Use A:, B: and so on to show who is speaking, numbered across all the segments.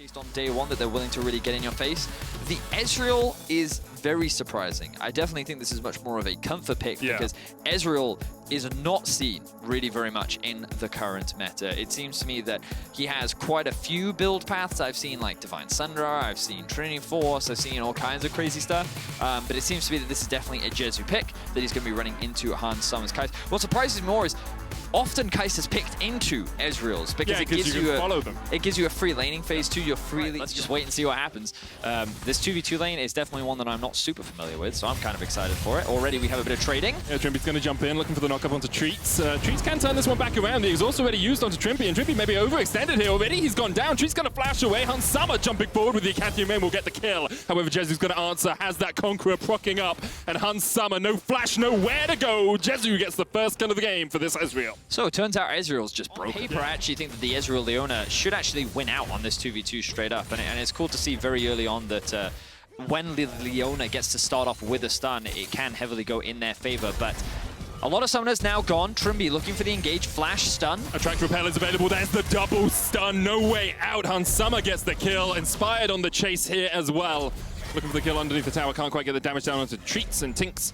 A: showcased on day one that they're willing to really get in your face. The Ezreal is very surprising. I definitely think this is much more of a comfort pick because Ezreal is not seen really very much in the current meta. It seems to me that he has quite a few build paths. I've seen like Divine Sundra, I've seen Trinity Force, I've seen all kinds of crazy stuff. But it seems to me that this is definitely a Jezu pick that he's going to be running into Hans Summer's Kaisa. What surprises me more is often Kaisa's picked into Ezreal's because it gives you a free laning phase too. You're freely let's just wait and see what happens. This 2v2 lane is definitely one that I'm not super familiar with, so I'm kind of excited for it. Already we have a bit of trading.
B: Yeah, Trymbi's going to jump in, looking for the knock-up onto Treatz. Treatz can turn this one back around. He's also already used onto Trymbi, and Trymbi maybe overextended here already. He's gone down. Treatz going to flash away. Hans Summer jumping forward with the Acanthia main will get the kill. However, Jezu's going to answer, has that Conqueror procking up, and Hans Summer, no flash, nowhere to go. Jezu gets the first kill of the game for this Ezreal.
A: So it turns out Ezreal's just broken. On paper, I actually think that the Ezreal Leona should actually win out on this 2v2 straight up, and it's cool to see very early on that when Leona gets to start off with a stun, it can heavily go in their favor, but a lot of summoners now gone. Trymbi looking for the engage, flash, stun.
B: Attract Repel is available. There's the double stun. No way out. Hans Summer gets the kill. Inspired on the chase here as well. Looking for the kill underneath the tower. Can't quite get the damage down onto Treatz, and Tynx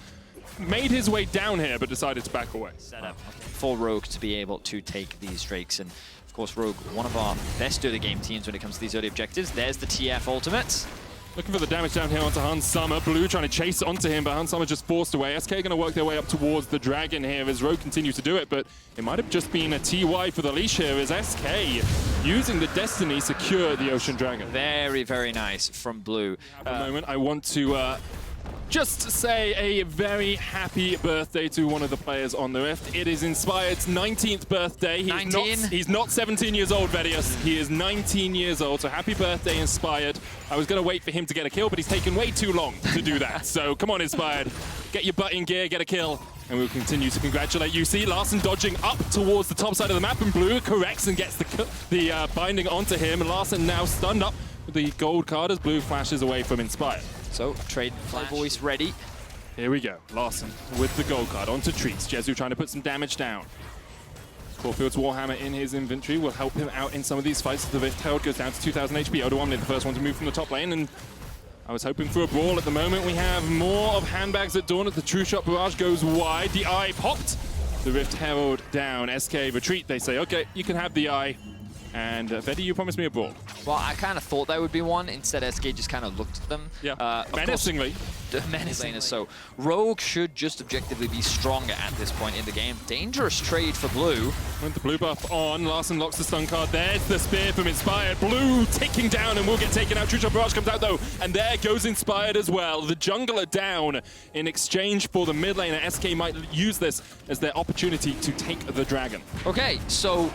B: made his way down here, but decided to back away.
A: Set up for Rogue to be able to take these Drakes. And of course, Rogue, one of our best early game teams when it comes to these early objectives. There's the TF ultimate.
B: Looking for the damage down here onto Hans Summer. Blue trying to chase onto him, but Hans Summer just forced away. SK going to work their way up towards the Dragon here as Rogue continues to do it, but it might have just been a TY for the leash here as SK, using the Destiny, secure the Ocean Dragon.
A: Very, very nice from Blue.
B: At the moment, I want to just say a very happy birthday to one of the players on the Rift. It is Inspired's 19th birthday. He's not 17 years old, Vedius. He is 19 years old, so happy birthday, Inspired. I was going to wait for him to get a kill, but he's taken way too long to do that. So come on, Inspired. Get your butt in gear, get a kill, and we'll continue to congratulate you. See Larssen dodging up towards the top side of the map, and Blue corrects and gets the binding onto him. And Larssen now stunned up with the gold card as Blue flashes away from Inspired.
A: So, trade flash voice ready.
B: Here we go. Larssen with the gold card onto Treatz. Jezu trying to put some damage down. Caulfield's Warhammer in his inventory will help him out in some of these fights. The Rift Herald goes down to 2,000 HP. odoamne, the first one to move from the top lane, and I was hoping for a brawl. At the moment, we have more of handbags at dawn as the True Shot barrage goes wide. The eye popped. The Rift Herald down. SK retreat. They say, okay, you can have the eye. And Vedi, you promised me a brawl.
A: Well, I kind of thought there would be one. Instead, SK just kind of looked at them.
B: Yeah, menacingly.
A: Menacingly. So Rogue should just objectively be stronger at this point in the game. Dangerous trade for Blue.
B: With the blue buff on, Larssen locks the stun card. There's the spear from Inspired. Blue ticking down and will get taken out. True Shot barrage comes out though, and there goes Inspired as well. The jungler down in exchange for the mid laner. SK might use this as their opportunity to take the dragon.
A: Okay, so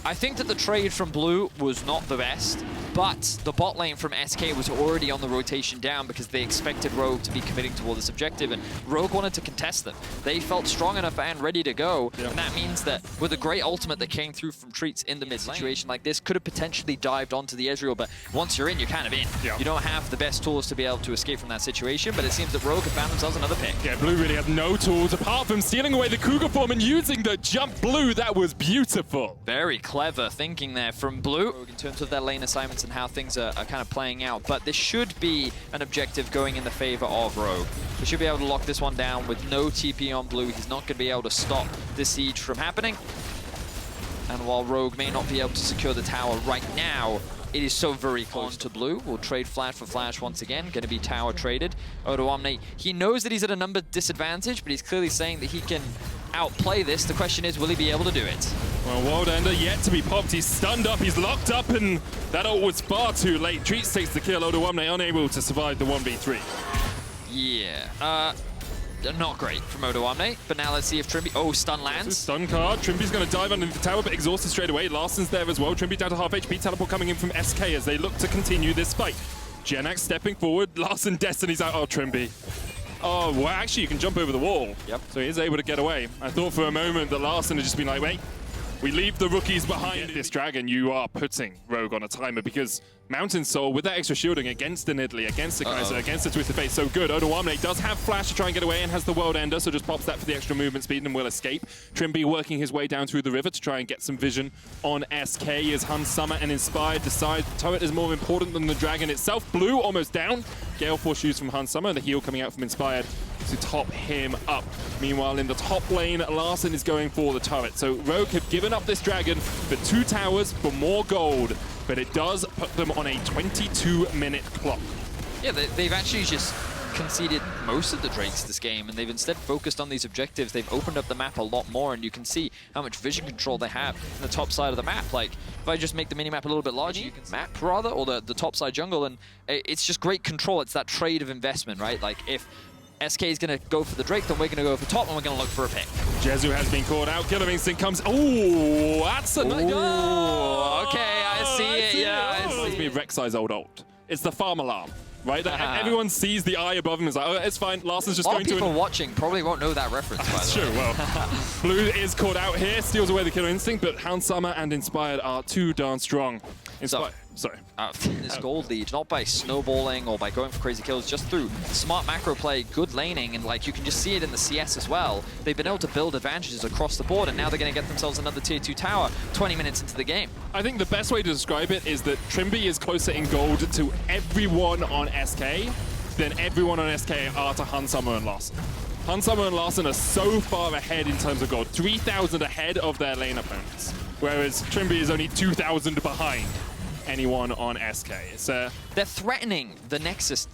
A: I think that the trade from Blue was not the best, but the bot lane from SK was already on the rotation down because they expected Rogue to be committing toward this objective, and Rogue wanted to contest them. They felt strong enough and ready to go, and that means that with a great ultimate that came through from Treatz in the mid situation like this, could have potentially dived onto the Ezreal, but once you're in, you're kind of in. You don't have the best tools to be able to escape from that situation, but it seems that Rogue have found themselves another pick.
B: Yeah, Blue really has no tools apart from stealing away the Cougar form and using the jump. Blue, that was beautiful.
A: Very clever thinking there from Blue in terms of their lane assignments and how things are kind of playing out, but this should be an objective going in the favor of Rogue. He should be able to lock this one down with no TP on Blue. He's not going to be able to stop this siege from happening, and while Rogue may not be able to secure the tower right now, it is so very close to Blue. We'll trade flash for flash once again. Going to be tower traded. odoamne, he knows that he's at a number disadvantage, but he's clearly saying that he can outplay this. The question is, will he be able to do it?
B: Well, World Ender yet to be popped. He's stunned up, he's locked up, and that ult was far too late. Treatz takes the kill. odoamne unable to survive the 1v3.
A: Yeah, not great from odoamne, but now let's see if Trymbi... Oh, stun lands.
B: Stun card. Trimbi's going to dive underneath the tower, but exhausted straight away. Larssen's there as well. Trymbi down to half HP. Teleport coming in from SK as they look to continue this fight. Jenax stepping forward. Larssen Destiny's out. Oh, Trymbi. Oh, well, actually, you can jump over the wall.
A: Yep.
B: So he is able to get away. I thought for a moment that Larssen had just been like, wait, We leave the rookies behind. This dragon, you are putting Rogue on a timer because Mountain Soul, with that extra shielding against the Nidalee, against the Kaisa, against the Twisted Fate, so good. Odoamne does have Flash to try and get away and has the World Ender, so just pops that for the extra movement speed and will escape. Trymbi working his way down through the river to try and get some vision on SK as Hun Summer and Inspired decide the turret is more important than the dragon itself. Blue almost down. Gale Force shoes from Hun Summer, the heal coming out from Inspired to top him up. Meanwhile, in the top lane, Larssen is going for the turret. So Rogue have given up this dragon for 2 towers for more gold, but it does put them on a 22-minute clock.
A: Yeah, they've actually just conceded most of the Drakes this game, and they've instead focused on these objectives. They've opened up the map a lot more, and you can see how much vision control they have in the top side of the map. Like, if I just make the mini-map a little bit larger, you can map rather, or the top side jungle, and it's just great control. It's that trade of investment, right? Like, if SK is going to go for the Drake, then we're going to go for top, and we're going to look for a pick.
B: Jezu has been caught out. Killer Instinct comes. Oh, that's a nice.
A: Oh, okay, I see it. Yeah, I see.
B: Reminds me of Rek'Sai's old. It's the farm alarm, right? Everyone sees the eye above him. It's like, oh, it's fine. Larssen's just going to.
A: People watching probably won't know that reference.
B: That's true. Well, Blue is caught out here, steals away the Killer Instinct, but Hun Summer and Inspired are too darn strong. Sorry.
A: This gold lead, not by snowballing or by going for crazy kills, just through smart macro play, good laning, and like you can just see it in the CS as well. They've been able to build advantages across the board, and now they're going to get themselves another tier 2 tower 20 minutes into the game.
B: I think the best way to describe it is that Trymbi is closer in gold to everyone on SK than everyone on SK are to Hun Summer and Larssen. Hun Summer and Larssen are so far ahead in terms of gold, 3,000 ahead of their lane opponents, whereas Trymbi is only 2,000 behind anyone on SK.
A: They're threatening the Nexus.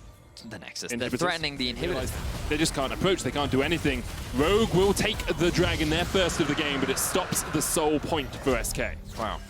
A: They're threatening the inhibitors.
B: They just can't approach. They can't do anything. Rogue will take the dragon, their first of the game, but it stops the sole point for SK.
A: Wow.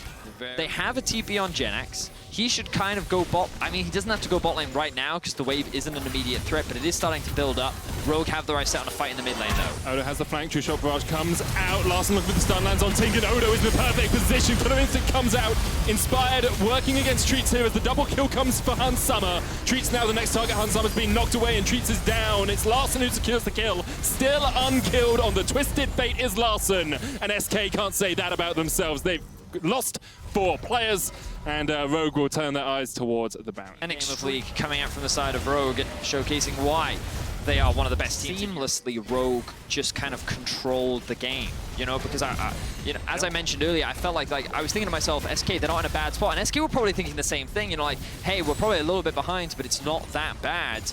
A: They have a TP on Jenax. He should kind of go bot. I mean, he doesn't have to go bot lane right now because the wave isn't an immediate threat, but it is starting to build up. Rogue have the right set on a fight in the mid lane, though.
B: Odo has the flank. True Shot Barrage comes out. Larssen looking for the stun, lands on Tynx, and Odo is in the perfect position. Killer Instinct comes out. Inspired working against Treatz here as the double kill comes for Hun Summer. Treatz now the next target. Hun Summer's being knocked away, and Treatz is down. It's Larssen who secures the kill. Still unkilled on the Twisted Fate is Larssen, and SK can't say that about themselves. They've lost 4 players, and Rogue will turn their eyes towards the Baron.
A: An League coming out from the side of Rogue and showcasing why they are one of the best teams. Seamlessly, Rogue just kind of controlled the game, you know, because as I mentioned earlier, I felt like I was thinking to myself, SK, they're not in a bad spot, and SK were probably thinking the same thing, you know, like, hey, we're probably a little bit behind, but it's not that bad.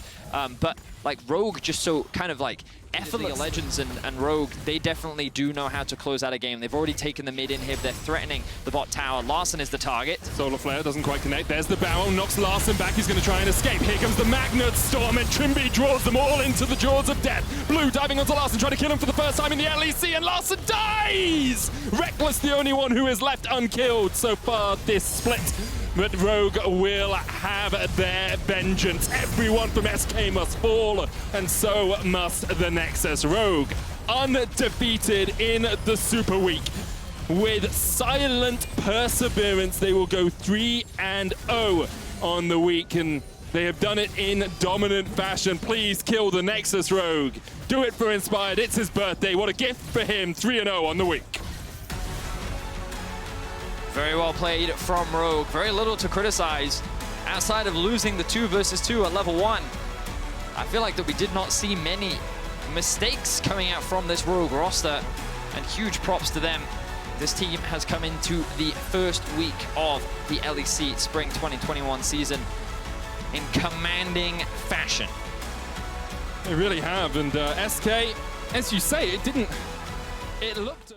A: But like Rogue just so kind of like effortless. Legends and Rogue, they definitely do know how to close out a game. They've already taken the mid inhib. They're threatening the bot tower. Larssen is the target.
B: Solar Flare doesn't quite connect. There's the Baron, knocks Larssen back. He's going to try and escape. Here comes the Magnet Storm, and Trymbi draws them all into the jaws of death. Blue diving onto Larssen, trying to kill him for the first time in the LEC, and Larssen dies! Reckless, the only one who is left unkilled so far this split. But Rogue will have their vengeance. Everyone from SK must fall, and so must the Nexus. Rogue, undefeated in the Super Week. With silent perseverance, they will go 3-0 on the week, and they have done it in dominant fashion. Please kill the Nexus, Rogue. Do it for Inspired. It's his birthday. What a gift for him. 3-0 on the week.
A: Very well played from Rogue. Very little to criticize outside of losing the 2 versus 2 at level 1. I feel like that we did not see many mistakes coming out from this Rogue roster, and huge props to them. This team has come into the first week of the LEC Spring 2021 season in commanding fashion.
B: They really have, and SK, as you say, it looked